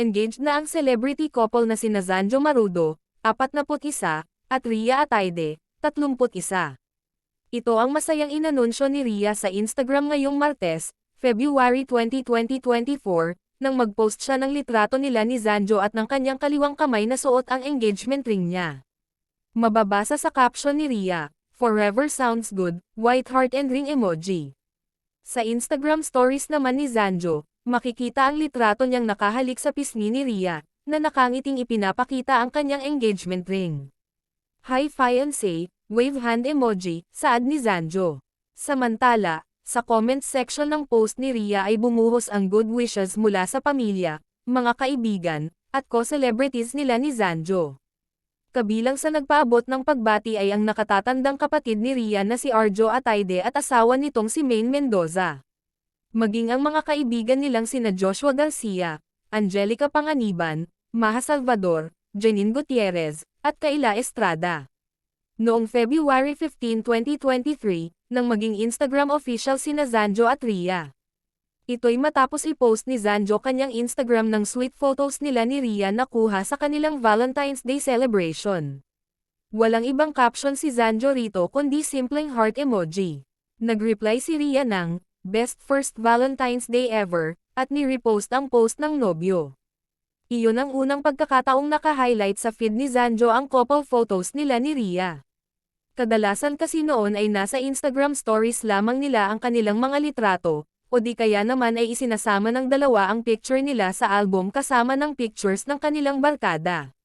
Engaged na ang celebrity couple na sina Zanjo Marudo, 41, at Rhea Ataide, 31. Ito ang masayang inanunsyo ni Rhea sa Instagram ngayong Martes, February 20, 2024, nang mag-post siya ng litrato nila ni Zanjo at ng kanyang kaliwang kamay na suot ang engagement ring niya. Mababasa sa caption ni Rhea, "Forever sounds good, white heart and ring emoji." Sa Instagram stories naman ni Zanjo, makikita ang litrato niyang nakahalik sa pisngi ni Rhea, na nakangiting ipinapakita ang kanyang engagement ring. "Hi fiancé," wave hand emoji, saad ni Zanjo. Samantala, sa comments section ng post ni Rhea ay bumuhos ang good wishes mula sa pamilya, mga kaibigan, at co-celebrities nila ni Zanjo. Kabilang sa nagpaabot ng pagbati ay ang nakatatandang kapatid ni Rhea na si Arjo Ataide at asawa nitong si Maine Mendoza. Maging ang mga kaibigan nilang sina Joshua Garcia, Angelica Panganiban, Maha Salvador, Janine Gutierrez, at Kayla Estrada. Noong February 15, 2023, nang maging Instagram official sina Zanjo at Rhea. Ito'y matapos i-post ni Zanjo kanyang Instagram ng sweet photos nila ni Rhea na kuha sa kanilang Valentine's Day celebration. Walang ibang caption si Zanjo rito kundi simpleng heart emoji. Nag-reply si Rhea ng, "Best first Valentine's Day ever," at ni-repost ang post ng nobyo. Iyon ang unang pagkakataong naka-highlight sa feed ni Zanjo ang couple photos nila ni Rhea. Kadalasan kasi noon ay nasa Instagram stories lamang nila ang kanilang mga litrato, o di kaya naman ay isinasama ng dalawa ang picture nila sa album kasama ng pictures ng kanilang barkada.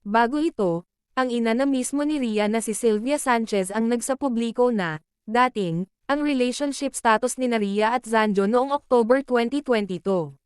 Bago ito, ang ina na mismo ni Rhea na si Sylvia Sanchez ang nagsapubliko na, dating, ang relationship status ni Rhea at Zanjo noong October 2022.